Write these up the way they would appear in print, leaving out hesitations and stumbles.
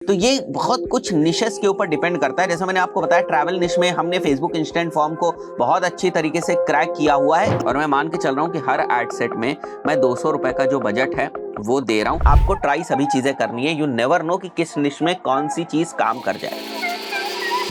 तो ये बहुत कुछ निशेस के ऊपर डिपेंड करता है। जैसा मैंने आपको बताया, ट्रैवल निश में हमने फेसबुक इंस्टेंट फॉर्म को बहुत अच्छी तरीके से क्रैक किया हुआ है और मैं मान के चल रहा हूँ कि हर एड सेट में मैं 200 रुपए का जो बजट है वो दे रहा हूँ। आपको ट्राई सभी चीजें करनी है। यू नेवर नो कि किस निश में कौन सी चीज काम कर जाए।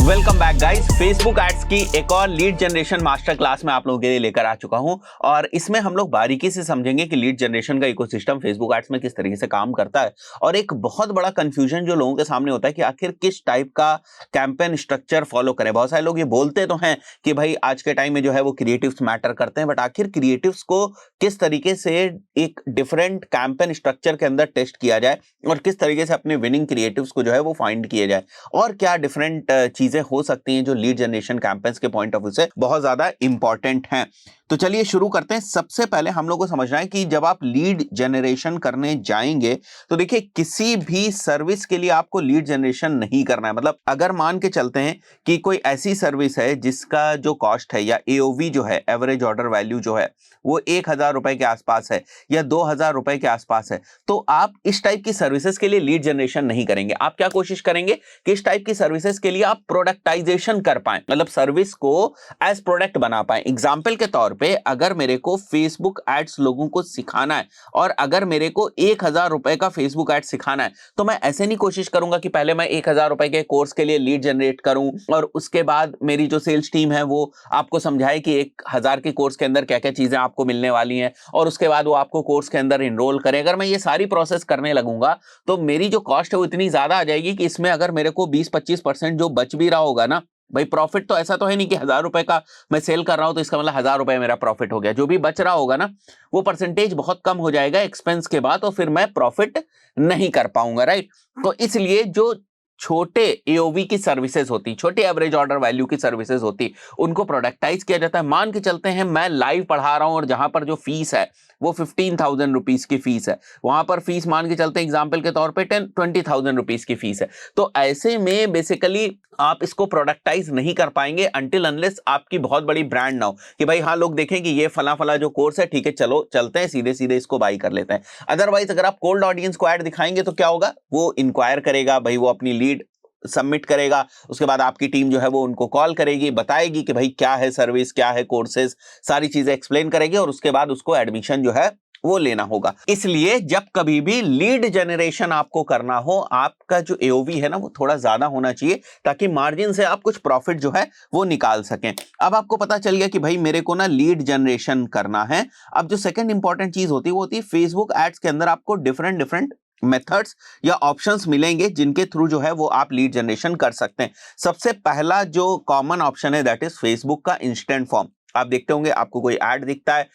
Welcome back guys, Facebook ads की एक और लीड जनरेशन मास्टर क्लास में आप लोगों के लिए लेकर आ चुका हूं और इसमें हम लोग बारीकी से समझेंगे कि लीड जनरेशन का इकोसिस्टम फेसबुक एड्स में किस तरीके से काम करता है। और एक बहुत बड़ा कंफ्यूजन जो लोगों के सामने होता है कि आखिर किस टाइप का कैंपेन स्ट्रक्चर फॉलो करें। बहुत सारे लोग ये बोलते तो हैं कि भाई आज के टाइम में जो है वो क्रिएटिव्स मैटर करते हैं, बट आखिर क्रिएटिव्स को किस तरीके से एक डिफरेंट कैंपेन स्ट्रक्चर के अंदर टेस्ट किया जाए और किस तरीके से अपने विनिंग क्रिएटिव्स को जो है वो फाइंड किया जाए और क्या डिफरेंट चीजें हो सकती हैं जो लीड जनरेशन कैंपेन्स के पॉइंट ऑफ व्यू से बहुत ज्यादा इंपॉर्टेंट हैं। तो चलिए शुरू करते हैं। सबसे पहले हम लोग को समझना है कि जब आप लीड जनरेशन करने जाएंगे तो देखिए, किसी भी सर्विस के लिए आपको लीड जनरेशन नहीं करना है। मतलब अगर मान के चलते हैं कि कोई ऐसी सर्विस है जिसका जो कॉस्ट है या एओवी जो है, एवरेज ऑर्डर वैल्यू जो है, वो 1,000 रुपए के आसपास है या 2,000 रुपए के आसपास है, तो आप इस टाइप की सर्विसेज के लिए लीड जनरेशन नहीं करेंगे। आप क्या कोशिश करेंगे कि इस टाइप की सर्विसेज के लिए आप प्रोडक्टाइजेशन कर पाएं, मतलब सर्विस को एज प्रोडक्ट बना पाएं। एग्जाम्पल के तौर पे अगर मेरे को फेसबुक एड्स लोगों को सिखाना है और अगर मेरे को 1,000 रुपए का फेसबुक एड सिखाना है, तो मैं ऐसे नहीं कोशिश करूंगा कि पहले मैं 1,000 रुपए के कोर्स के लिए लीड जनरेट करूं और उसके बाद मेरी जो सेल्स टीम है वो आपको समझाए कि 1,000 के कोर्स के अंदर क्या क्या चीजें आपको मिलने वाली हैं और उसके बाद वो आपको कोर्स के अंदर इनरोल करें। अगर मैं ये सारी प्रोसेस करने लगूंगा तो मेरी जो कॉस्ट है वो इतनी ज्यादा आ जाएगी कि इसमें अगर मेरे को 20-25% जो बच भी रहा होगा ना, भाई प्रॉफिट तो ऐसा तो है नहीं कि 1,000 रुपए का मैं सेल कर रहा हूं तो इसका मतलब 1,000 रुपए मेरा प्रॉफिट हो गया। जो भी बच रहा होगा ना, वो परसेंटेज बहुत कम हो जाएगा एक्सपेंस के बाद और फिर मैं प्रॉफिट नहीं कर पाऊंगा, राइट। तो इसलिए जो छोटे एओवी की सर्विसेज होती, छोटे एवरेज ऑर्डर वैल्यू की सर्विसेज होती, उनको प्रोडक्टाइज किया जाता है। मान के चलते हैं मैं लाइव पढ़ा रहा हूं और जहां पर जो फीस है वो 15,000 रुपीज की फीस है, वहां पर फीस मान के चलते हैं एग्जाम्पल के तौर पे 20,000 रुपीज की फीस है। तो ऐसे में बेसिकली आप इसको प्रोडक्टाइज नहीं कर पाएंगे अनटिल अनलेस आपकी बहुत बड़ी ब्रांड ना हो कि भाई हाँ लोग देखें कि ये फला फला जो कोर्स है, ठीक है चलो चलते हैं, सीधे सीधे इसको बाई कर लेते हैं। अदरवाइज अगर आप कोल्ड ऑडियंस को ऐड दिखाएंगे तो क्या होगा, वो इंक्वायर करेगा, भाई वो अपनी लीड सबमिट करेगा, उसके बाद आपकी टीम जो है वो उनको कॉल करेगी, बताएगी कि भाई क्या है सर्विस, क्या है कोर्सेज, सारी चीजें एक्सप्लेन करेगी और उसके बाद उसको एडमिशन जो है वो लेना होगा। इसलिए जब कभी भी लीड जनरेशन आपको करना हो, आपका जो एओवी है ना वो थोड़ा ज्यादा होना चाहिए ताकि मार्जिन से आप कुछ प्रॉफिट जो है वो निकाल सकें। अब आपको पता चल गया कि भाई मेरे को ना लीड जनरेशन करना है। अब जो सेकंड इंपॉर्टेंट चीज होती है वो होती है फेसबुक एड्स के अंदर आपको डिफरेंट डिफरेंट मेथड्स या ऑप्शंस मिलेंगे जिनके थ्रू जो है वो आप लीड जनरेशन कर सकते हैं। सबसे पहला जो कॉमन ऑप्शन है दैट इज फेसबुक का इंस्टेंट फॉर्म। आप देखते होंगे आपको कोई ऐड दिखता है,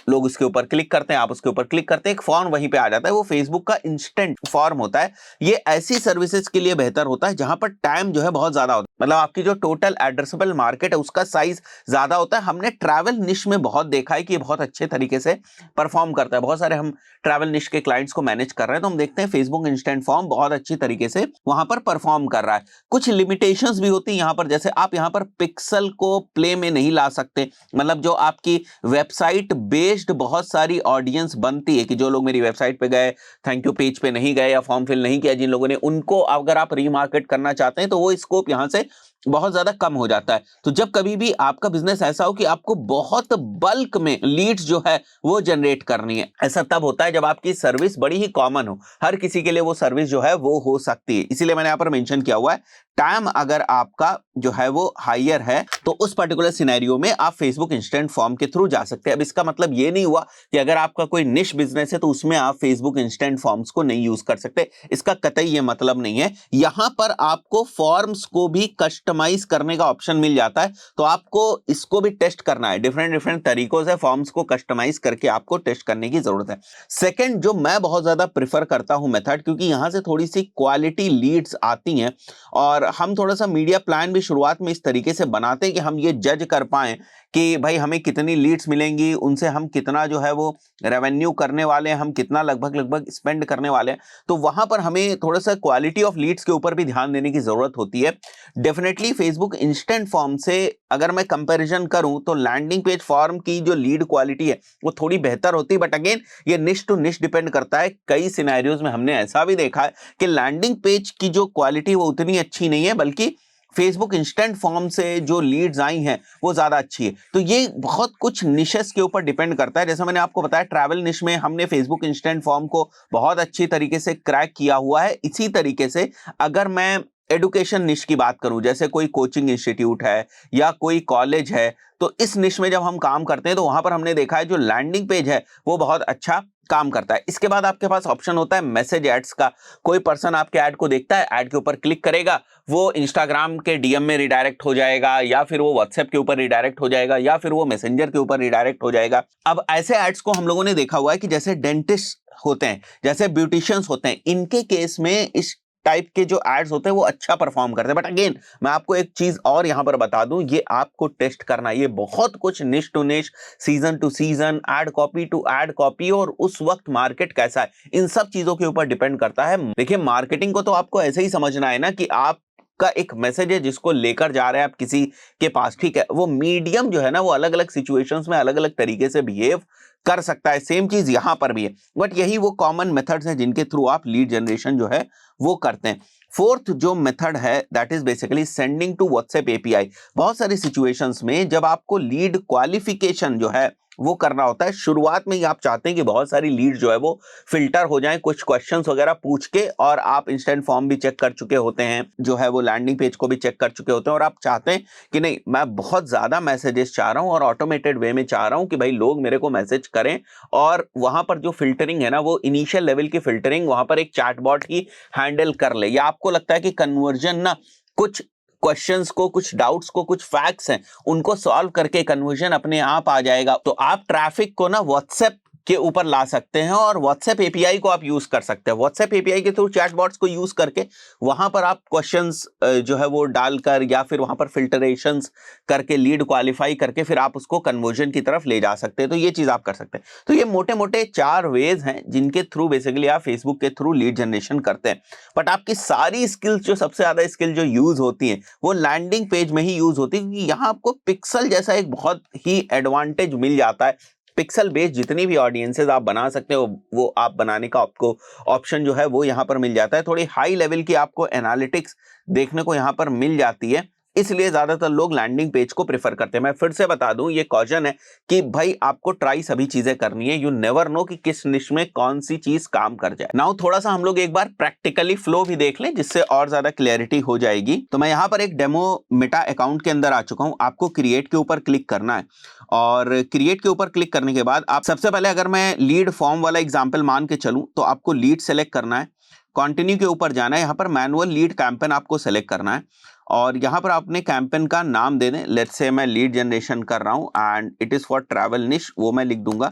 लोग उसके ऊपर क्लिक करते हैं, आप उसके ऊपर क्लिक करते हैं, एक फॉर्म वहीं पे आ जाता है, वो फेसबुक का इंस्टेंट फॉर्म होता है। ये ऐसी सर्विसेज के लिए बेहतर होता है जहां पर टाइम जो है बहुत ज्यादा होता है, मतलब आपकी जो टोटल एड्रेसेबल मार्केट है उसका साइज ज्यादा होता है। हमने ट्रैवल निश में बहुत देखा है कि ये बहुत अच्छे तरीके से परफॉर्म करता है। बहुत सारे हम ट्रैवल निश के क्लाइंट्स को मैनेज कर रहे हैं तो हम देखते हैं फेसबुक इंस्टेंट फॉर्म बहुत अच्छी तरीके से वहां पर परफॉर्म कर रहा है। कुछ लिमिटेशंस भी होती है यहाँ पर, जैसे आप यहाँ पर पिक्सल को प्ले में नहीं ला सकते, मतलब जो आपकी वेबसाइट बेस्ड बहुत सारी ऑडियंस बनती है कि जो लोग मेरी वेबसाइट पे गए, थैंक यू पेज पे नहीं गए या फॉर्म फिल नहीं किया, जिन लोगों ने, उनको अगर आप रीमार्केट करना चाहते हैं तो वो स्कोप यहां से बहुत ज्यादा कम हो जाता है। तो जब कभी भी आपका बिजनेस ऐसा हो कि आपको बहुत बल्क में लीड्स जो है वो जनरेट करनी है, ऐसा तब होता है जब आपकी सर्विस बड़ी ही कॉमन हो, हर किसी के लिए वो सर्विस जो है वो हो सकती है। इसीलिए मैंने यहां पर मेंशन किया हुआ है टाइम अगर आपका जो है वो हायर है तो उस पर्टिकुलर सिनेरियो में आप फेसबुक इंस्टेंट फॉर्म के थ्रू जा सकते हैं। अब इसका मतलब ये नहीं हुआ कि अगर आपका कोई निश बिजनेस है तो उसमें आप फेसबुक इंस्टेंट फॉर्म्स को नहीं यूज कर सकते, इसका कतई ये मतलब नहीं है। यहां पर आपको फॉर्म्स को भी कस्टमाइज करने का ऑप्शन मिल जाता है, तो आपको इसको भी टेस्ट करना है। डिफरेंट डिफरेंट तरीकों से फॉर्म्स को कस्टमाइज करके आपको टेस्ट करने की जरूरत है। सेकंड जो मैं बहुत ज्यादा प्रिफर करता हूं मेथड, क्योंकि यहां से थोड़ी सी क्वालिटी लीड्स आती हैं और हम थोड़ा सा मीडिया प्लान भी शुरुआत में इस तरीके से बनाते हैं कि हम ये जज कर पाएं कि भाई हमें कितनी लीड्स मिलेंगी, उनसे हम कितना जो है वो रेवेन्यू करने वाले हैं, हम कितना लगभग स्पेंड करने वाले हैं। तो वहां पर हमें थोड़ा सा क्वालिटी ऑफ लीड्स के ऊपर भी ध्यान देने की जरूरत होती है। Definitely definitely Facebook instant form से अगर मैं कंपैरिजन करूं तो लैंडिंग पेज फॉर्म की जो लीड क्वालिटी है वो थोड़ी बेहतर होती है, बट अगेन ये निश टू निश डिपेंड करता है। कई सिनेरियोज में हमने ऐसा भी देखा है कि लैंडिंग पेज की जो क्वालिटी वो उतनी अच्छी नहीं है, बल्कि फेसबुक इंस्टेंट फॉर्म से जो लीड्स आई हैं वो ज्यादा अच्छी है। तो ये बहुत कुछ निशेस के ऊपर डिपेंड करता है। जैसा मैंने आपको बताया ट्रैवल निश में हमने फेसबुक इंस्टेंट फॉर्म को बहुत अच्छी तरीके से क्रैक किया हुआ है। इसी तरीके से अगर मैं एडुकेशन निश की बात करूं, जैसे कोई कोचिंग इंस्टीट्यूट है या कोई कॉलेज है, तो इस निश में जब हम काम करते हैं तो वहां पर हमने देखा है जो लैंडिंग पेज है वो बहुत अच्छा काम करता है। इसके बाद आपके पास ऑप्शन होता है मैसेज एड्स का। कोई पर्सन आपके ऐड को देखता है, ऐड के ऊपर क्लिक करेगा, वो इंस्टाग्राम के डीएम में रिडायरेक्ट हो जाएगा, या फिर वो व्हाट्सएप के ऊपर रिडायरेक्ट हो जाएगा, या फिर वो मैसेंजर के ऊपर रिडायरेक्ट हो जाएगा। अब ऐसे एड्स को हम लोगों ने देखा हुआ है कि जैसे डेंटिस्ट होते हैं, जैसे ब्यूटिशियंस होते हैं, इनके केस में इस टाइप के जो एड्स होते हैं वो अच्छा परफॉर्म करते हैं। बट अगेन मैं आपको एक चीज और यहां पर बता दूं, ये आपको टेस्ट करना है। ये बहुत कुछ niche to niche, season to season, ad copy to ad copy, और उस वक्त मार्केट कैसा है, इन सब चीजों के ऊपर डिपेंड करता है। देखिए मार्केटिंग को तो आपको ऐसे ही समझना है ना कि आप का एक मैसेज है जिसको लेकर जा रहे हैं आप किसी के पास, ठीक है। वो मीडियम जो है ना वो अलग अलग सिचुएशंस में अलग अलग तरीके से बिहेव कर सकता है। सेम चीज यहां पर भी है, बट यही वो कॉमन मेथड्स हैं जिनके थ्रू आप लीड जनरेशन जो है वो करते हैं। फोर्थ जो मेथड है that is basically sending to WhatsApp API. बहुत सारी सिचुएशंस में जब आपको लीड क्वालिफिकेशन जो है वो करना होता है, शुरुआत में ही आप चाहते हैं कि बहुत सारी लीड जो है वो फिल्टर हो जाएं, कुछ क्वेश्चंस वगैरह पूछ के, और आप इंस्टेंट फॉर्म भी चेक कर चुके होते हैं, जो है वो लैंडिंग पेज को भी चेक कर चुके होते हैं, और आप चाहते हैं कि नहीं मैं बहुत ज्यादा मैसेजेस चाह रहा हूं और ऑटोमेटेड वे में चाह रहा हूं कि भाई लोग मेरे को मैसेज करें, और वहां पर जो फिल्टरिंग है ना वो इनिशियल लेवल की फिल्टरिंग वहां पर एक चैटबॉट ही हैंडल कर ले। या आपको लगता है कि कन्वर्जन ना कुछ क्वेश्चंस को, कुछ डाउट्स को, कुछ फैक्ट्स हैं उनको सॉल्व करके कन्वर्जन अपने आप आ जाएगा, तो आप ट्रैफिक को ना व्हाट्सएप के ऊपर ला सकते हैं और व्हाट्सएप एपीआई को आप यूज कर सकते हैं। व्हाट्सएप एपीआई के थ्रू चैटबॉट्स को यूज करके वहां पर आप क्वेश्चंस जो है वो डालकर, या फिर वहां पर फिल्टरेशंस करके, लीड क्वालिफाई करके फिर आप उसको कन्वर्जन की तरफ ले जा सकते हैं। तो ये चीज आप कर सकते हैं। तो ये मोटे मोटे 4 वेज हैं जिनके थ्रू बेसिकली आप फेसबुक के थ्रू लीड जनरेशन करते हैं। बट आपकी सारी स्किल्स, जो सबसे ज्यादा स्किल जो यूज होती है वो लैंडिंग पेज में ही यूज होती है, क्योंकि यहाँ आपको पिक्सल जैसा एक बहुत ही एडवांटेज मिल जाता है। पिक्सल बेस्ड जितनी भी ऑडियंसेस आप बना सकते हो वो आप बनाने का आपको ऑप्शन जो है वो यहाँ पर मिल जाता है। थोड़ी हाई लेवल की आपको एनालिटिक्स देखने को यहाँ पर मिल जाती है, इसलिए ज्यादातर लोग लैंडिंग पेज को प्रेफर करते हैं। मैं फिर से बता दूं, ये कॉजन है कि भाई आपको ट्राई सभी चीजें करनी है। यू नेवर नो कि किस निश में कौन सी चीज काम कर जाए। नाउ थोड़ा सा हम लोग एक बार प्रैक्टिकली फ्लो भी देख लें, जिससे और ज्यादा क्लैरिटी हो जाएगी। तो मैं यहाँ पर एक डेमो मेटा अकाउंट के अंदर आ चुका हूं। आपको क्रिएट के ऊपर क्लिक करना है, और क्रिएट के ऊपर क्लिक करने के बाद आप सबसे पहले, अगर मैं लीड फॉर्म वाला एग्जाम्पल मान के चलूं, तो आपको लीड सेलेक्ट करना है, कंटिन्यू के ऊपर जाना है, यहाँ पर मैनुअल लीड कैंपेन आपको सेलेक्ट करना है, और यहाँ पर आपने कैंपेन का नाम दे दें। लेट्स से मैं लीड जनरेशन कर रहा हूँ and it is for travel निश, वो मैं लिख दूंगा।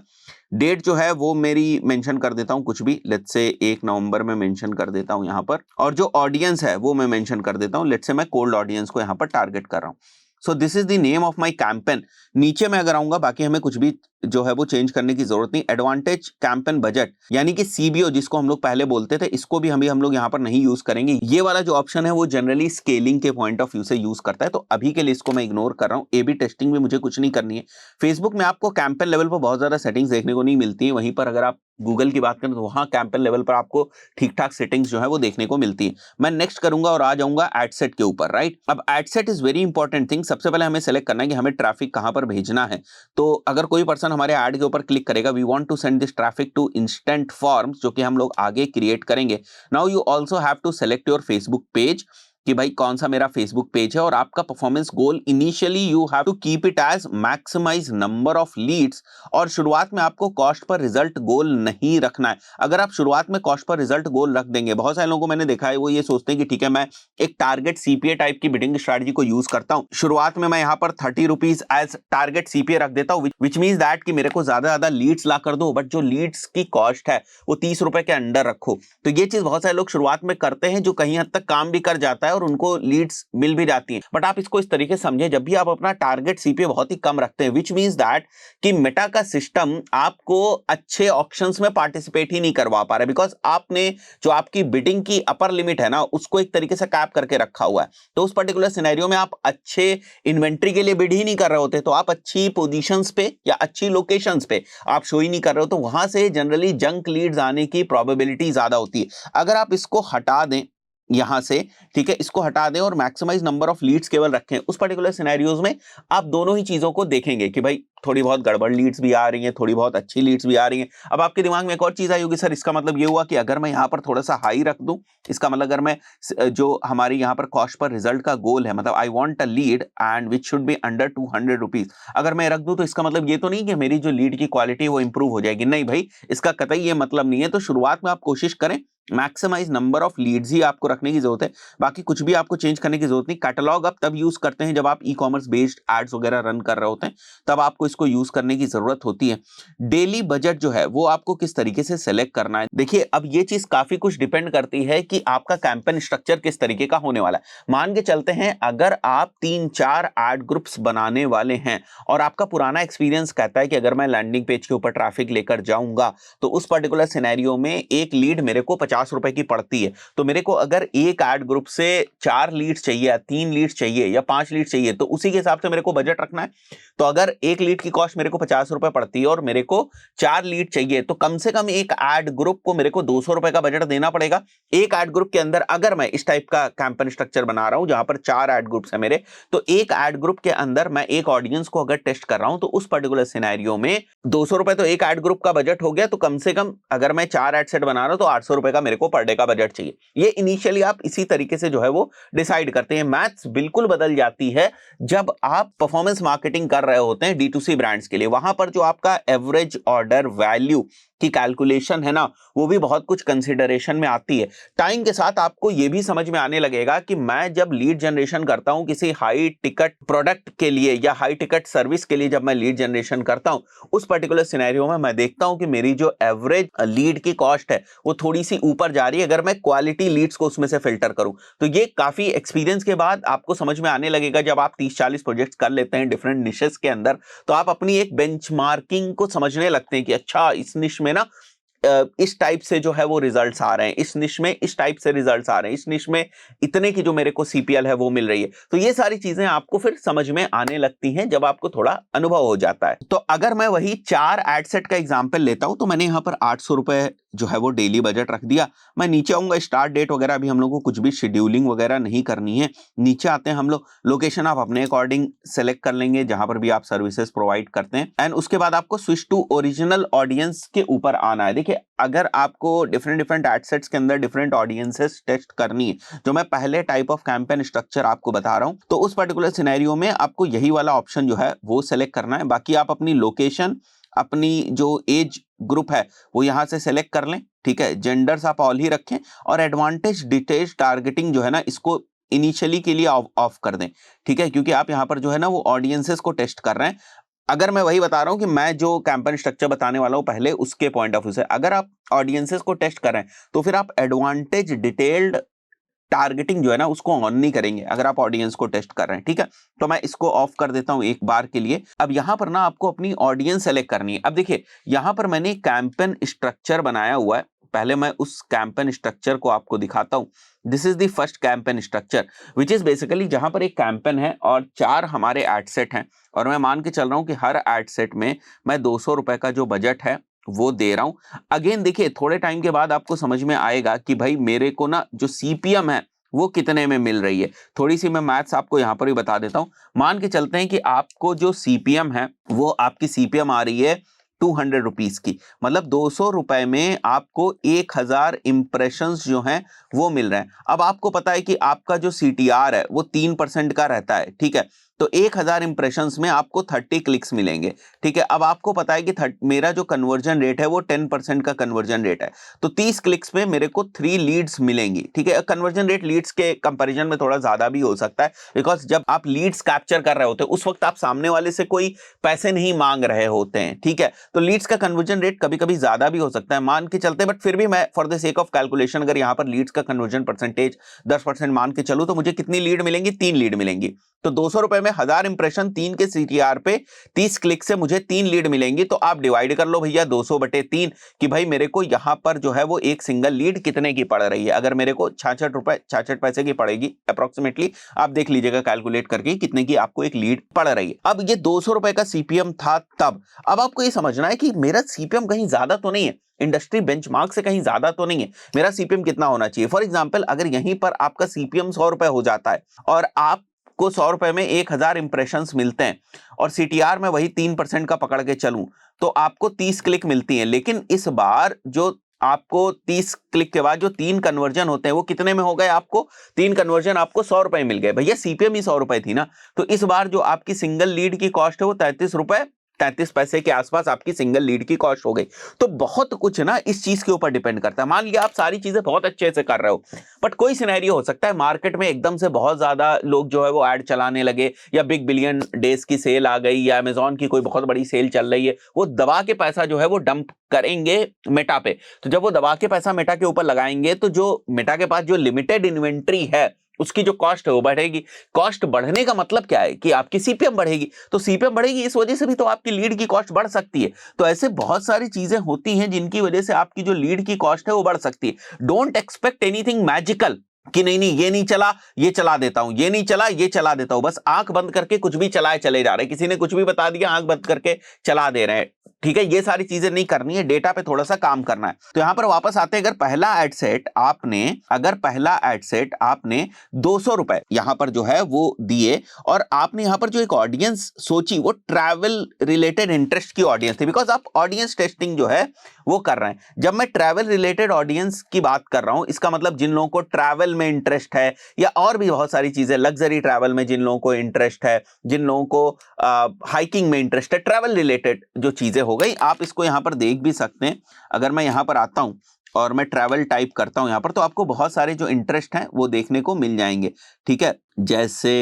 डेट जो है वो मेरी मेंशन कर देता हूँ कुछ भी, लेट्स से 1 नवंबर में मेंशन कर देता हूँ यहाँ पर, और जो ऑडियंस है वो मैं मेंशन कर देता हूँ। लेट्स से मैं कोल्ड ऑडियंस को यहाँ पर टारगेट कर रहा हूँ। So this is the name of my campaign. नीचे मैं अगर आऊंगा, बाकी हमें कुछ भी जो है वो चेंज करने की जरूरत नहीं। एडवांटेज कैंपेन बजट यानी कि सीबीओ जिसको हम लोग पहले बोलते थे, इसको भी हम लोग यहाँ पर नहीं यूज करेंगे। ये वाला जो ऑप्शन है वो जनरली स्केलिंग के पॉइंट ऑफ व्यू से यूज करता है, तो अभी के लिए इसको मैं इग्नोर कर रहा हूँ। एबी टेस्टिंग में मुझे कुछ नहीं करनी है। फेसबुक में आपको कैंपेन लेवल पर बहुत ज्यादा सेटिंग्स देखने को नहीं मिलती है, वहीं पर अगर आप गूगल की बात करें तो वहां कैंपेन लेवल पर आपको ठीक ठाक सेटिंग्स जो है वो देखने को मिलती है। मैं नेक्स्ट करूंगा और आ जाऊंगा एड सेट के ऊपर, राइट। अब ad set is very important thing. सबसे पहले हमें सेलेक्ट करना है कि हमें ट्रैफिक कहां पर भेजना है। तो अगर कोई पर्सन हमारे ऐड के ऊपर क्लिक करेगा, we want to send this traffic to instant forms, जो कि हम लोग आगे क्रिएट करेंगे। Now you also have to select your Facebook page कि भाई कौन सा मेरा फेसबुक पेज है, और आपका performance goal initially you have to keep it as maximize number of leads, और शुरुआत में आपको कॉस्ट पर रिजल्ट गोल नहीं रखना है। अगर आप शुरुआत में कॉस्ट पर रिजल्ट गोल रख देंगे, बहुत सारे लोगों को मैंने देखा है वो ये सोचते हैं कि ठीक है मैं एक टारगेट सीपीए टाइप की बिडिंग स्ट्रेटजी को यूज करता हूं, शुरुआत में मैं यहाँ पर 30 रुपीज एज टारगेट सीपीए रख देता हूं, विच मीन्स दैट कि मेरे को ज्यादा लीड्स ला कर दो, बट जो लीड्स की कॉस्ट है वो 30 रुपए के अंडर रखो। तो ये चीज बहुत सारे लोग शुरुआत में करते हैं, जो कहीं हद तक काम भी कर जाता है और उनको लीड्स मिल भी जाती हैं। बट आप इसको इस तरीके से समझें, जब भी आप अपना टारगेट सीपीए बहुत ही कम रखते हैं, विच मींस दैट कि मेटा का सिस्टम आपको अच्छे ऑप्शंस में पार्टिसिपेट ही नहीं करवा पा रहा है, बिकॉज आपने जो आपकी बिडिंग की अपर लिमिट है ना, उसको एक तरीके से कैप करके रखा हुआ है। तो उस पर्टिकुलर सिनेरियो में आप अच्छे इन्वेंट्री के लिए बिड ही नहीं कर रहे होते, तो आप अच्छी पोजीशंस पे या अच्छी लोकेशंस पे आप शो ही नहीं कर रहे हो, तो वहां से जनरली जंक लीड्स आने की प्रोबेबिलिटी ज्यादा होती है। अगर आप इसको हटा दें यहां से, ठीक है, इसको हटा दें और मैक्सिमाइज नंबर ऑफ लीड्स केवल रखें, उस पर्टिकुलर सिनेरियोज में आप दोनों ही चीजों को देखेंगे कि भाई थोड़ी बहुत गड़बड़ लीड्स भी आ रही हैं, थोड़ी बहुत अच्छी लीड्स भी आ रही हैं। अब आपके दिमाग में एक और चीज आई होगी, सर इसका मतलब ये हुआ कि अगर मैं यहां पर थोड़ा सा हाई रख दूं, इसका मतलब अगर मैं जो हमारी यहां पर कॉस्ट पर रिजल्ट का गोल है, मतलब I want a lead and which should be under 200 rupees, अगर मैं रख दूं तो इसका मतलब ये तो नहीं कि मेरी जो लीड की क्वालिटी वो इंप्रूव हो जाएगी। नहीं भाई, इसका कतई ये मतलब नहीं है। तो शुरुआत में आप कोशिश करें मैक्सिमाइज नंबर ऑफ लीड्स ही आपको रखने की जरूरत है, बाकी कुछ भी आपको चेंज करने की जरूरत नहीं। कैटलॉग आप तब यूज करते हैं जब आप ई कॉमर्स बेस्ड एड्स वगैरह रन कर रहे होते हैं, तब आपको इसको यूज करने की जरूरत होती है। डेली बजट जो है वो आपको किस तरीके से सेलेक्ट करना है, देखिए अब ये चीज काफी कुछ डिपेंड करती है कि आपका कैंपेन स्ट्रक्चर किस तरीके का होने वाला है। मान के चलते हैं अगर आप 3-4 एड ग्रुप्स बनाने वाले हैं और आपका पुराना एक्सपीरियंस कहता है कि अगर मैं लैंडिंग पेज के ऊपर ट्रैफिक लेकर जाऊंगा तो उस पर्टिकुलर सिनेरियो में एक लीड मेरे को 50 रुपए की पड़ती है, तो मेरे को अगर एक एड ग्रुप से 4 लीड्स चाहिए या 3 लीड्स चाहिए या 5 लीड्स चाहिए, तो उसी के हिसाब से मेरे को बजट रखना है। तो अगर एक लीड की कॉस्ट मेरे को 50 रुपए पड़ती है और मेरे को 4 लीड चाहिए, तो कम से कम एक एड ग्रुप को मेरे को 200 रुपए का बजट देना पड़ेगा। एक एड ग्रुप के अंदर अगर मैं इस टाइप का कैंपेन स्ट्रक्चर बना रहा हूं जहां पर 4 एड ग्रुप्स है मेरे, तो एक एड ग्रुप के अंदर मैं एक ऑडियंस को अगर टेस्ट कर रहा हूं तो उस पर्टिकुलर सिनेरियो में 200 रुपए तो एक एड ग्रुप का बजट हो गया, तो कम से कम अगर मैं 4 एड सेट बना रहा हूं तो 800 रुपए का मेरे को पर डे का बजट चाहिए। ये इनिशियली आप इसी तरीके से जो है वो डिसाइड करते हैं। मैथ्स बिल्कुल बदल जाती है जब आप परफॉर्मेंस मार्केटिंग कर रहे होते हैं D2C ब्रांड्स के लिए। वहां पर जो आपका एवरेज ऑर्डर वैल्यू की कैलकुलेशन है ना, वो भी बहुत कुछ कंसिडरेशन में आती है। टाइम के साथ आपको ये भी समझ में आने लगेगा कि मैं जब लीड जनरेशन करता हूं किसी हाई टिकट प्रोडक्ट के लिए या हाई टिकट सर्विस के लिए, जब मैं लीड जनरेशन करता हूं उस पर्टिकुलर सिनेरियो में मैं देखता हूं कि मेरी जो एवरेज लीड की कॉस्ट है वो थोड़ी सी ऊपर जा रही है अगर मैं क्वालिटी लीड्स को उसमें से फिल्टर करूं। तो ये काफी एक्सपीरियंस के बाद आपको समझ में आने लगेगा। जब आप 30-40 प्रोजेक्ट्स कर लेते हैं डिफरेंट निशेस के अंदर, तो आप अपनी एक बेंचमार्किंग को समझने लगते हैं कि अच्छा इस निश में ना इस टाइप से जो है वो रिजल्ट्स आ रहे हैं, इस निश में इस टाइप से रिजल्ट्स आ रहे हैं, इस निश में इतने की जो मेरे को सीपीएल है वो मिल रही है। तो ये सारी चीजें आपको फिर समझ में आने लगती हैं जब आपको थोड़ा अनुभव हो जाता है। तो अगर मैं वही 4 एड सेट का एग्जांपल लेता हूं तो मैंने यहां पर 800 रुपए जो है वो डेली बजट रख दिया। मैं नीचे आऊंगा, स्टार्ट डेट वगैरह अभी हम लोग को कुछ भी शेड्यूलिंग वगैरह नहीं करनी है। नीचे आते हैं हम लोग, लोकेशन आप अपने अकॉर्डिंग सेलेक्ट कर लेंगे जहां पर भी आप सर्विसेज प्रोवाइड करते हैं, एंड उसके बाद आपको स्विच टू ओरिजिनल ऑडियंस के ऊपर आना है। देखिए अगर आपको डिफरेंट एड सेट्स के अंदर डिफरेंट ऑडियंसेस टेस्ट करनी है, जो मैं पहले टाइप ऑफ कैंपेन स्ट्रक्चर आपको बता रहा हूं, तो उस पर्टिकुलर सिनेरियो में आपको यही वाला ऑप्शन जो है वो सेलेक्ट करना है। बाकी आप अपनी लोकेशन, अपनी जो एज ग्रुप है वो यहां से सेलेक्ट कर लें, ठीक है। जेंडर्स आप ऑल ही रखें और एडवांटेज डिटेल्स टारगेटिंग जो है ना इसको इनिशियली के लिए ऑफ कर दें, ठीक है, क्योंकि आप यहां पर जो है ना वो ऑडियंसेस को टेस्ट कर रहे हैं। अगर मैं वही बता रहा हूं कि मैं जो कैंपेन स्ट्रक्चर बताने वाला हूं पहले उसके पॉइंट ऑफ व्यू से, अगर आप ऑडियंसेस को टेस्ट कर रहे हैं तो फिर आप एडवांटेज डिटेल्ड टारगेटिंग जो है ना उसको ऑन नहीं करेंगे अगर आप ऑडियंस को टेस्ट कर रहे हैं, ठीक है। तो मैं इसको ऑफ कर देता हूं एक बार के लिए। अब यहां पर ना आपको अपनी ऑडियंस सेलेक्ट करनी है। अब देखिए यहां पर मैंने कैंपेन स्ट्रक्चर बनाया हुआ है, पहले मैं उस कैंपेन स्ट्रक्चर को आपको दिखाता हूं। This is the first campaign structure which is basically जहां पर एक कैंपेन है और 4 हमारे एड सेट हैं, और मैं मान के चल रहा हूं कि हर एड सेट में मैं 200 रुपए का जो बजट है वो दे रहा हूं। अगेन देखिए थोड़े टाइम के बाद आपको समझ में आएगा कि भाई मेरे को ना जो सीपीएम है वो कितने में मिल रही है। थोड़ी सी मैं मैथ्स आपको यहां पर भी बता देता हूं। मान के चलते हैं कि आपको जो सीपीएम है वो आपकी सीपीएम आ रही है 200 रुपीज की, मतलब 200 रुपए में आपको 1000 इंप्रेशंस जो हैं वो मिल रहे हैं। अब आपको पता है कि आपका जो सीटीआर है वो 3% का रहता है, ठीक है। तो 1000 इंप्रेशंस में आपको 30 क्लिक्स मिलेंगे। ठीक है, अब आपको पता है कि मेरा जो कन्वर्जन रेट है वो 10% का कन्वर्जन रेट है, तो 30 क्लिक्स में मेरे को 3 लीड्स मिलेंगी। ठीक है, कन्वर्जन रेट लीड्स के कंपैरिजन में थोड़ा ज्यादा भी हो सकता है, बिकॉज जब आप लीड्स कैप्चर कर रहे होते हैं उस वक्त आप सामने वाले से कोई पैसे नहीं मांग रहे होते हैं। ठीक है, तो लीड्स का कन्वर्जन रेट कभी कभी ज्यादा भी हो सकता है मान के चलते, बट फिर भी मैं for the sake of calculation अगर यहां पर लीड्स का कन्वर्जन परसेंटेज 10% मान के चलूं तो मुझे कितनी लीड मिलेंगी? 3 लीड मिलेंगी। तो 200 रुपए में 1000 इंप्रेशन 3 के सीटीआर पे 30 क्लिक से मुझे 3 लीड मिलेंगी। तो आप डिवाइड कर लो भैया 200/3 कि भाई मेरे को यहां पर जो है वो एक सिंगल लीड कितने की पड़ रही है। अगर मेरे को 66 पैसे की पड़ेगी अप्रोक्सीमेटली, आप देख लीजिएगा कैलकुलेट करके कितने की आपको एक लीड पड़ रही है। अब ये 200 रुपए का सीपीएम था तब। अब आपको ये समझना है कि मेरा सीपीएम कहीं ज्यादा तो नहीं है, इंडस्ट्री बेंचमार्क से कहीं ज्यादा तो नहीं है, मेरा सीपीएम कितना होना चाहिए? फॉर एग्जांपल अगर यहीं पर आपका सीपीएम 100 रुपए हो जाता है और आपको 100 रुपए में 1000 इंप्रेशंस मिलते हैं और सीटीआर में वही 3% का पकड़ के चलूं तो आपको 30 क्लिक मिलती हैं, लेकिन इस बार जो आपको 30 क्लिक के बाद जो 3 कन्वर्जन होते हैं वो कितने में हो गए? आपको 3 कन्वर्जन आपको 100 रुपए मिल गए। भैया सीपीएम ही 100 रुपए थी ना, तो इस बार जो आपकी सिंगल लीड की कॉस्ट है वो 33 पैसे के आसपास आपकी सिंगल लीड की कॉस्ट हो गई। तो बहुत कुछ ना इस चीज के ऊपर डिपेंड करता है। मान लिया आप सारी चीजें बहुत अच्छे से कर रहे हो, बट कोई सिनेरियो हो सकता है मार्केट में एकदम से बहुत ज्यादा लोग जो है वो ऐड चलाने लगे, या बिग बिलियन डेज की सेल आ गई, या अमेजॉन की कोई बहुत बड़ी सेल चल रही है, वो दबा के पैसा जो है वो डंप करेंगे मेटा पे। तो जब वो दबा के पैसा मेटा के ऊपर लगाएंगे तो जो मेटा के पास जो लिमिटेड इन्वेंट्री है उसकी जो कॉस्ट है वो बढ़ेगी। कॉस्ट बढ़ने का मतलब क्या है कि आपकी सीपीएम बढ़ेगी, तो सीपीएम बढ़ेगी इस वजह से भी तो आपकी लीड की कॉस्ट बढ़ सकती है। तो ऐसे बहुत सारी चीजें होती हैं जिनकी वजह से आपकी जो लीड की कॉस्ट है वो बढ़ सकती है। डोंट एक्सपेक्ट एनीथिंग मैजिकल कि नहीं ये नहीं चला ये चला देता हूं, ये नहीं चला ये चला देता हूं, बस आंख बंद करके कुछ भी चलाए चले जा रहे हैं। किसी ने कुछ भी बता दिया आंख बंद करके चला दे रहे हैं। ठीक है, ये सारी चीजें नहीं करनी है, डेटा पे थोड़ा सा काम करना है। तो यहां पर वापस आते हैं, अगर पहला एड सेट आपने 200 रुपए यहां पर जो है वो दिए और आपने यहां पर जो एक ऑडियंस सोची वो ट्रैवल रिलेटेड इंटरेस्ट की ऑडियंस थी, बिकॉज आप ऑडियंस टेस्टिंग जो है वो कर रहे हैं। जब मैं ट्रैवल रिलेटेड ऑडियंस की बात कर रहा हूं इसका मतलब जिन लोगों को ट्रैवल में इंटरेस्ट है, या और भी बहुत सारी चीजें, लग्जरी ट्रैवल में जिन लोगों को इंटरेस्ट है, जिन लोगों को हाइकिंग में इंटरेस्ट है, ट्रैवल रिलेटेड जो चीजें हो गई, आप इसको यहां पर देख भी सकते हैं। अगर मैं यहां पर आता हूं और मैं ट्रैवल टाइप करता हूं यहां पर, तो आपको बहुत सारे जो इंटरेस्ट हैं वो देखने को मिल जाएंगे। ठीक है, जैसे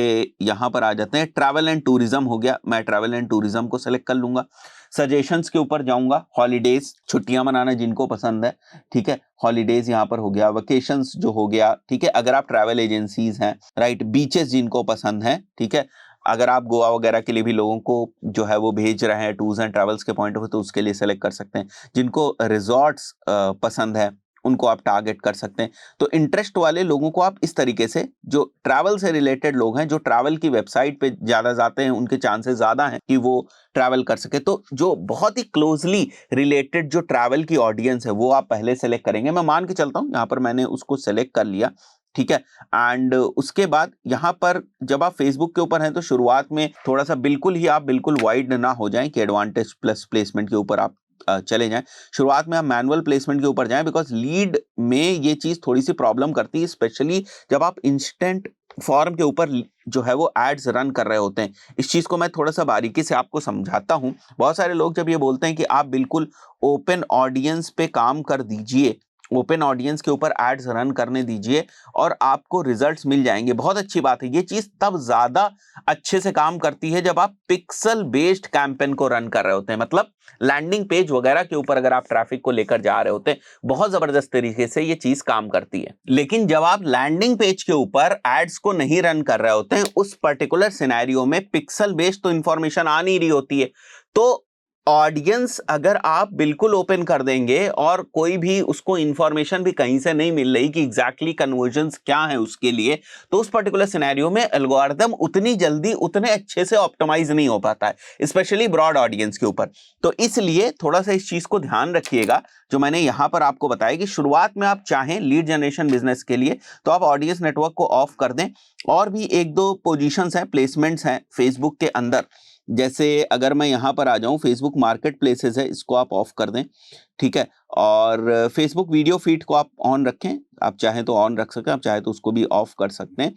यहां पर आ जाते हैं, ट्रैवल एंड टूरिज्म हो गया, मैं ट्रैवल एंड टूरिज्म को सेलेक्ट कर लूंगा। सजेशंस के ऊपर जाऊंगा, हॉलीडेज, छुट्टियां मनाना जिनको पसंद है। ठीक है, हॉलीडेज यहां पर हो गया, वेकेशंस जो हो गया। ठीक है, अगर आप ट्रैवल एजेंसीज हैं, राइट, बीचेस जिनको पसंद है। ठीक है, अगर आप गोवा वगैरह के लिए भी लोगों को जो है वो भेज रहे हैं टूर्स एंड ट्रैवल्स के पॉइंट ऑफ व्यू, तो उसके लिए सेलेक्ट कर सकते हैं। जिनको रिजॉर्ट्स पसंद है उनको आप टारगेट कर सकते हैं। तो इंटरेस्ट वाले लोगों को आप इस तरीके से, जो ट्रैवल से रिलेटेड लोग हैं, जो ट्रैवल की वेबसाइट पे ज्यादा जाते हैं, उनके चांसेस ज्यादा हैं कि वो ट्रैवल कर सके। तो जो बहुत ही क्लोजली रिलेटेड जो ट्रैवल की ऑडियंस है वो आप पहले सेलेक्ट करेंगे। मैं मान के चलता हूं यहां पर मैंने उसको सेलेक्ट कर लिया। ठीक है, एंड उसके बाद यहां पर जब आप फेसबुक के ऊपर हैं तो शुरुआत में थोड़ा सा बिल्कुल वाइड ना हो जाएं कि एडवांटेज प्लस प्लेसमेंट के ऊपर आप चले जाएं। शुरुआत में आप मैनुअल प्लेसमेंट के ऊपर जाएं, बिकॉज लीड में ये चीज थोड़ी सी प्रॉब्लम करती है, स्पेशली जब आप इंस्टेंट फॉर्म के ऊपर जो है वो एड्स रन कर रहे होते हैं। इस चीज को मैं थोड़ा सा बारीकी से आपको समझाता हूं। बहुत सारे लोग जब ये बोलते हैं कि आप बिल्कुल ओपन ऑडियंस पे काम कर दीजिए, ओपन ऑडियंस के ऊपर एड्स रन करने दीजिए और आपको रिजल्ट्स मिल जाएंगे, बहुत अच्छी बात है। ये चीज तब ज्यादा अच्छे से काम करती है जब आप पिक्सल बेस्ड कैंपेन को रन कर रहे होते हैं, मतलब लैंडिंग पेज वगैरह के ऊपर अगर आप ट्रैफिक को लेकर जा रहे होते हैं, बहुत जबरदस्त तरीके से ये चीज काम करती है। लेकिन जब आप लैंडिंग पेज के ऊपर एड्स को नहीं रन कर रहे होते हैं, उस पर्टिकुलर सिनेरियो में पिक्सल बेस्ड तो इंफॉर्मेशन आ नहीं रही होती है। तो ऑडियंस अगर आप बिल्कुल ओपन कर देंगे और कोई भी उसको इंफॉर्मेशन भी कहीं से नहीं मिल रही कि एग्जैक्टली कन्वर्जन्स क्या है उसके लिए, तो उस पर्टिकुलर सिनेरियो में एल्गोरिथम उतनी जल्दी उतने अच्छे से ऑप्टिमाइज नहीं हो पाता है, स्पेशली ब्रॉड ऑडियंस के ऊपर। तो इसलिए थोड़ा सा इस चीज को ध्यान रखिएगा, जो मैंने यहां पर आपको बताया कि शुरुआत में आप चाहें लीड जनरेशन बिजनेस के लिए तो आप ऑडियंस नेटवर्क को ऑफ कर दें। और भी एक दो पोजीशंस हैं, प्लेसमेंट्स हैं फेसबुक के अंदर, जैसे अगर मैं यहां पर आ जाऊं, फेसबुक मार्केट प्लेसेस है, इसको आप ऑफ कर दें। ठीक है, और फेसबुक वीडियो फीड को आप ऑन रखें, आप चाहें तो ऑन रख सकते हैं, आप चाहें तो उसको भी ऑफ कर सकते हैं।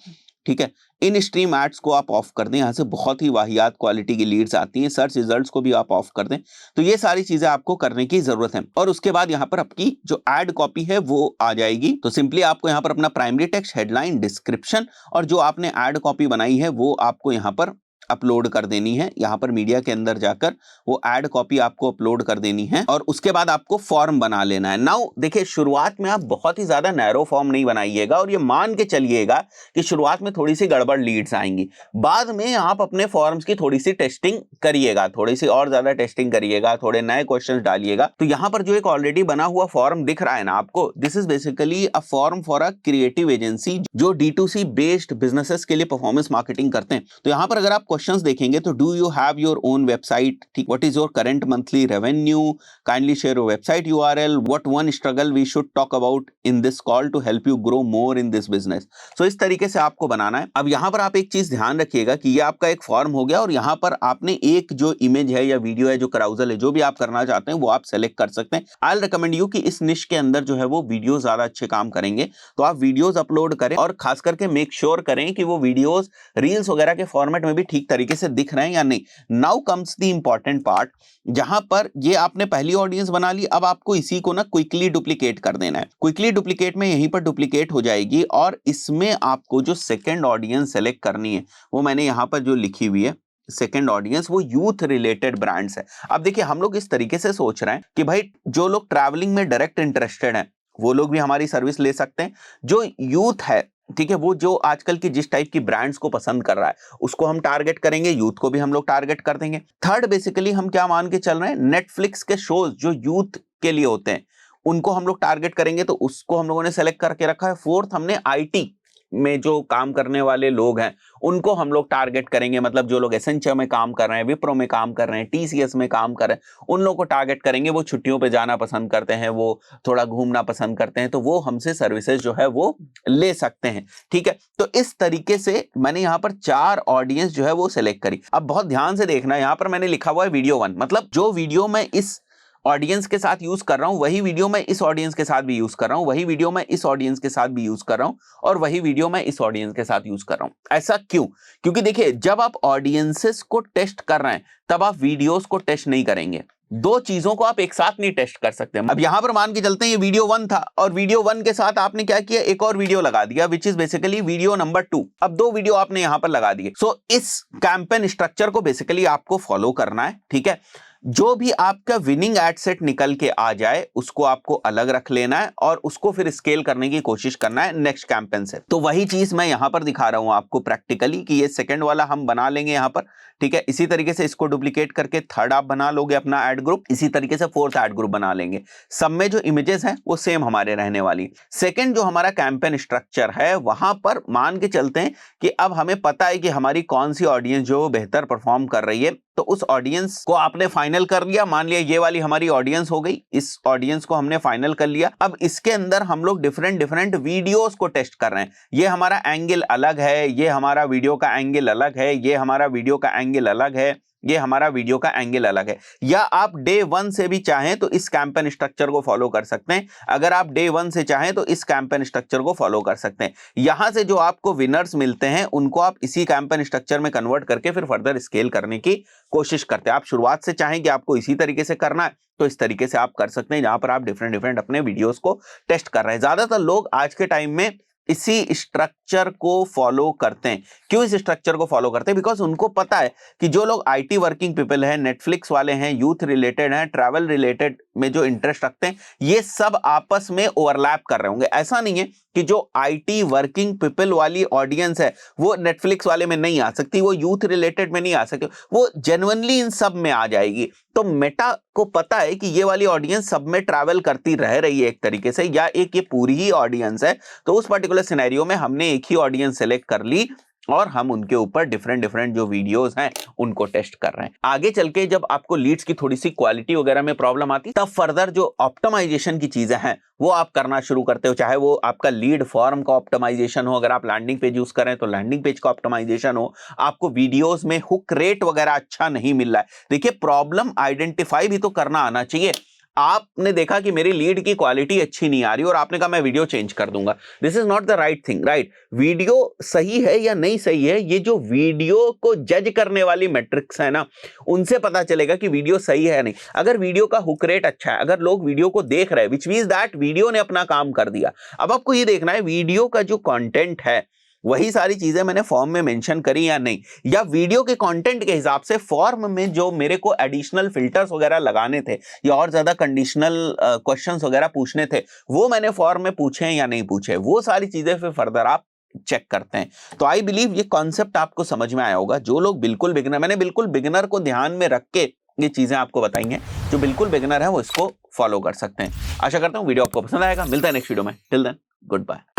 ठीक है, इन स्ट्रीम एड्स को आप ऑफ कर दें, यहां से बहुत ही वाहियात क्वालिटी की लीड्स आती हैं, सर्च रिजल्ट्स को भी आप ऑफ कर दें। तो ये सारी चीजें आपको करने की जरूरत है। और उसके बाद यहां पर आपकी जो एड कॉपी है वो आ जाएगी। तो सिंपली आपको यहां पर अपना प्राइमरी टेक्स्ट, हेडलाइन, डिस्क्रिप्शन और जो आपने एड कॉपी बनाई है वो आपको यहां पर अपलोड कर देनी है। यहां पर मीडिया के अंदर जाकर वो एड कॉपी आपको अपलोड कर देनी है और उसके बाद आपको फॉर्म बना लेना है। नाउ देखिए, शुरुआत में आप बहुत ही ज्यादा नैरो फॉर्म नहीं बनाइएगा और ये मान के चलिएगा कि शुरुआत में थोड़ी सी गड़बड़ लीड्स आएंगी, बाद में आप अपने फॉर्म्स की थोड़ी सी टेस्टिंग करिएगा, थोड़ी सी और ज्यादा टेस्टिंग करिएगा, थोड़े नए क्वेश्चंस डालिएगा। तो यहां पर जो एक ऑलरेडी बना हुआ फॉर्म दिख रहा है ना आपको, this is basically a form for a creative agency जो D2C बेस्ड बिजनेसेस के लिए परफॉर्मेंस मार्केटिंग करते हैं। तो यहां पर अगर आप क्वेश्चंस देखेंगे तो do you have your own website, ठीक, what is your current monthly revenue, kindly share your website URL, what one struggle we should talk about in this call to help you grow more in this business. So इस तरीके से आपको बनाना है। अब यहां पर आप एक चीज ध्यान रखिएगा कि ये आपका एक फॉर्म हो गया और यहां पर आपने एक जो इमेज है या वीडियो है, जो कराउजल है, जो भी आप करना चाहते हैं वो आप सेलेक्ट कर सकते हैं। आई रिकमेंड यू कि इस निश के अंदर जो है वो वीडियो ज्यादा अच्छे काम करेंगे, तो आप वीडियोस अपलोड करें और खास करके मेक श्योर करें कि वो वीडियोस रील्स वगैरह के फॉर्मेट में भी ठीक तरीके से दिख रहे हैं या नहीं। Now comes the important part, जहां पर ये आपने पहली ऑडियंस बना ली, अब आपको इसी को ना क्विकली डुप्लीकेट कर देना है। क्विकली डुप्लीकेट में यहीं पर डुप्लीकेट हो जाएगी और इसमें आपको जो सेकंड ऑडियंस सेलेक्ट करनी है वो मैंने यहां पर जो लिखी हुई है सेकंड ऑडियंस, वो यूथ रिलेटेड ब्रांड्स है। अब देखिए, हम लोग इस तरीके से सोच रहे हैं कि भाई जो लोग ट्रैवलिंग में डायरेक्ट इंटरेस्टेड हैं वो लोग भी हमारी सर्विस ले सकते हैं। जो यूथ है, ठीक है, वो जो आजकल की जिस टाइप की ब्रांड्स को पसंद कर रहा है उसको हम टारगेट करेंगे, यूथ को भी हम लोग टारगेट कर देंगे। थर्ड, बेसिकली हम क्या मान के चल रहे हैं, नेटफ्लिक्स के शोज जो यूथ के लिए होते हैं उनको हम लोग टारगेट करेंगे, तो उसको हम लोगों ने सेलेक्ट करके रखा है। फोर्थ, हमने IT में जो काम करने वाले लोग हैं उनको हम लोग टारगेट करेंगे, मतलब जो लोग एसेंचर में काम कर रहे हैं, विप्रो में काम कर रहे हैं, TCS में काम कर रहे हैं, उन लोगों को टारगेट करेंगे। वो छुट्टियों पे जाना पसंद करते हैं, वो थोड़ा घूमना पसंद करते हैं, तो वो हमसे सर्विसेज जो है वो ले सकते हैं। ठीक है, तो इस तरीके से मैंने यहाँ पर 4 ऑडियंस जो है वो सिलेक्ट करी। अब बहुत ध्यान से देखना, यहाँ पर मैंने लिखा हुआ है वीडियो 1, मतलब जो वीडियो मैं इस ऑडियंस के साथ यूज कर रहा हूं वही वीडियो मैं इस ऑडियंस के साथ भी यूज कर रहा हूं, वही वीडियो मैं इस ऑडियंस के साथ भी यूज कर रहा हूं और वही वीडियो मैं इस ऑडियंस के साथ यूज कर रहा हूं। ऐसा क्यों? क्योंकि देखिए, जब आप ऑडियंसेस को टेस्ट कर रहे हैं तब आप वीडियोस को टेस्ट नहीं करेंगे। दो चीजों को आप एक साथ नहीं टेस्ट कर सकते। अब यहां पर मान के चलते हैं ये वीडियो 1 था और वीडियो 1 के साथ आपने क्या किया, एक और वीडियो लगा दिया which is basically video number 2। अब 2 वीडियो आपने यहां पर लगा दिए। सो इस कैंपेन स्ट्रक्चर को बेसिकली आपको फॉलो करना है। ठीक है, जो भी आपका विनिंग एड सेट निकल के आ जाए उसको आपको अलग रख लेना है और उसको फिर स्केल करने की कोशिश करना है नेक्स्ट कैंपेन से। तो वही चीज मैं यहां पर दिखा रहा हूं आपको प्रैक्टिकली कि ये सेकंड वाला हम बना लेंगे यहां पर। ठीक है, इसी तरीके से इसको डुप्लीकेट करके थर्ड आप बना लोगे अपना एड ग्रुप, इसी तरीके से फोर्थ एड ग्रुप बना लेंगे। सब में जो इमेजेस हैं वो सेम हमारे रहने वाली। सेकंड जो हमारा कैंपेन स्ट्रक्चर है वहां पर मान के चलते हैं कि अब हमें पता है कि हमारी कौन सी ऑडियंस जो बेहतर परफॉर्म कर रही है, तो उस ऑडियंस को आपने फाइनल कर लिया। मान लिया ये वाली हमारी ऑडियंस हो गई, इस ऑडियंस को हमने फाइनल कर लिया। अब इसके अंदर हम लोग डिफरेंट वीडियोस को टेस्ट कर रहे हैं। ये हमारा एंगल अलग है, ये हमारा वीडियो का एंगल अलग है, ये हमारा वीडियो का एंगल अलग है, ये हमारा वीडियो का एंगल अलग है। या आप डे 1 से भी चाहें तो इस कैंपेन स्ट्रक्चर को फॉलो कर सकते हैं। अगर आप डे 1 से चाहें तो इस कैंपेन स्ट्रक्चर को फॉलो कर सकते हैं। यहां से जो आपको विनर्स मिलते हैं उनको आप इसी कैंपेन स्ट्रक्चर में कन्वर्ट करके फिर फर्दर स्केल करने की कोशिश करते हैं। आप शुरुआत से चाहें कि आपको इसी तरीके से करना है तो इस तरीके से आप कर सकते हैं, जहां पर आप डिफरेंट अपने वीडियोस को टेस्ट कर रहे हैं। ज्यादातर लोग आज के टाइम में इसी स्ट्रक्चर को फॉलो करते हैं। क्यों इस स्ट्रक्चर को फॉलो करते हैं? बिकॉज उनको पता है कि जो लोग IT वर्किंग पीपल हैं, नेटफ्लिक्स वाले हैं, यूथ रिलेटेड हैं, ट्रैवल रिलेटेड में जो इंटरेस्ट रखते हैं, ये सब आपस में ओवरलैप कर रहे होंगे। ऐसा नहीं है कि जो IT वर्किंग पीपल वाली ऑडियंस है वो नेटफ्लिक्स वाले में नहीं आ सकती, वो यूथ रिलेटेड में नहीं आ सकती, वो जेन्युइनली इन सब में आ जाएगी। तो मेटा को पता है कि ये वाली ऑडियंस सब में ट्रैवल करती रह रही है एक तरीके से, या एक ये पूरी ही ऑडियंस है। तो उस पर्टिकुलर सिनेरियो में हमने एक ही ऑडियंस सेलेक्ट कर ली और हम उनके ऊपर डिफरेंट जो वीडियोस हैं उनको टेस्ट कर रहे हैं। आगे चल के जब आपको लीड्स की थोड़ी सी क्वालिटी वगैरह में प्रॉब्लम आती तब फर्दर जो ऑप्टिमाइजेशन की चीजें हैं वो आप करना शुरू करते हो। चाहे वो आपका लीड फॉर्म का ऑप्टिमाइजेशन हो, अगर आप लैंडिंग पेज यूज करें तो लैंडिंग पेज का ऑप्टिमाइजेशन हो, आपको वीडियोस में हुक रेट वगैरह अच्छा नहीं मिल रहा है। देखिए, प्रॉब्लम आइडेंटिफाई भी तो करना आना चाहिए। आपने देखा कि मेरी लीड की क्वालिटी अच्छी नहीं आ रही और आपने कहा मैं वीडियो चेंज कर दूंगा, this is not the right thing, right? Video सही है या नहीं सही है, ये जो वीडियो को जज करने वाली मैट्रिक्स है ना, उनसे पता चलेगा कि वीडियो सही है या नहीं। अगर वीडियो का हुक रेट अच्छा है, अगर लोग वीडियो को देख रहे हैं, विच मींस दैट वीडियो ने अपना काम कर दिया। अब आपको ये देखना है वीडियो का जो कंटेंट है वही सारी चीजें मैंने फॉर्म में मेंशन करी या नहीं, या वीडियो के कंटेंट के हिसाब से फॉर्म में जो मेरे को एडिशनल फिल्टर्स वगैरह लगाने थे या और ज्यादा कंडीशनल क्वेश्चंस वगैरह पूछने थे, वो मैंने फॉर्म में पूछे हैं या नहीं पूछे, वो सारी चीजें फिर फर्दर आप चेक करते हैं। तो आई बिलीव ये कॉन्सेप्ट आपको समझ में आया होगा। जो लोग बिल्कुल बिगिनर, मैंने बिल्कुल बिगिनर को ध्यान में रख के ये चीजें आपको बताई हैं, जो बिल्कुल बिगिनर है वो इसको फॉलो कर सकते हैं। आशा करता हूं वीडियो आपको पसंद आएगा। मिलता है नेक्स्ट वीडियो में, टिल देन गुड बाय।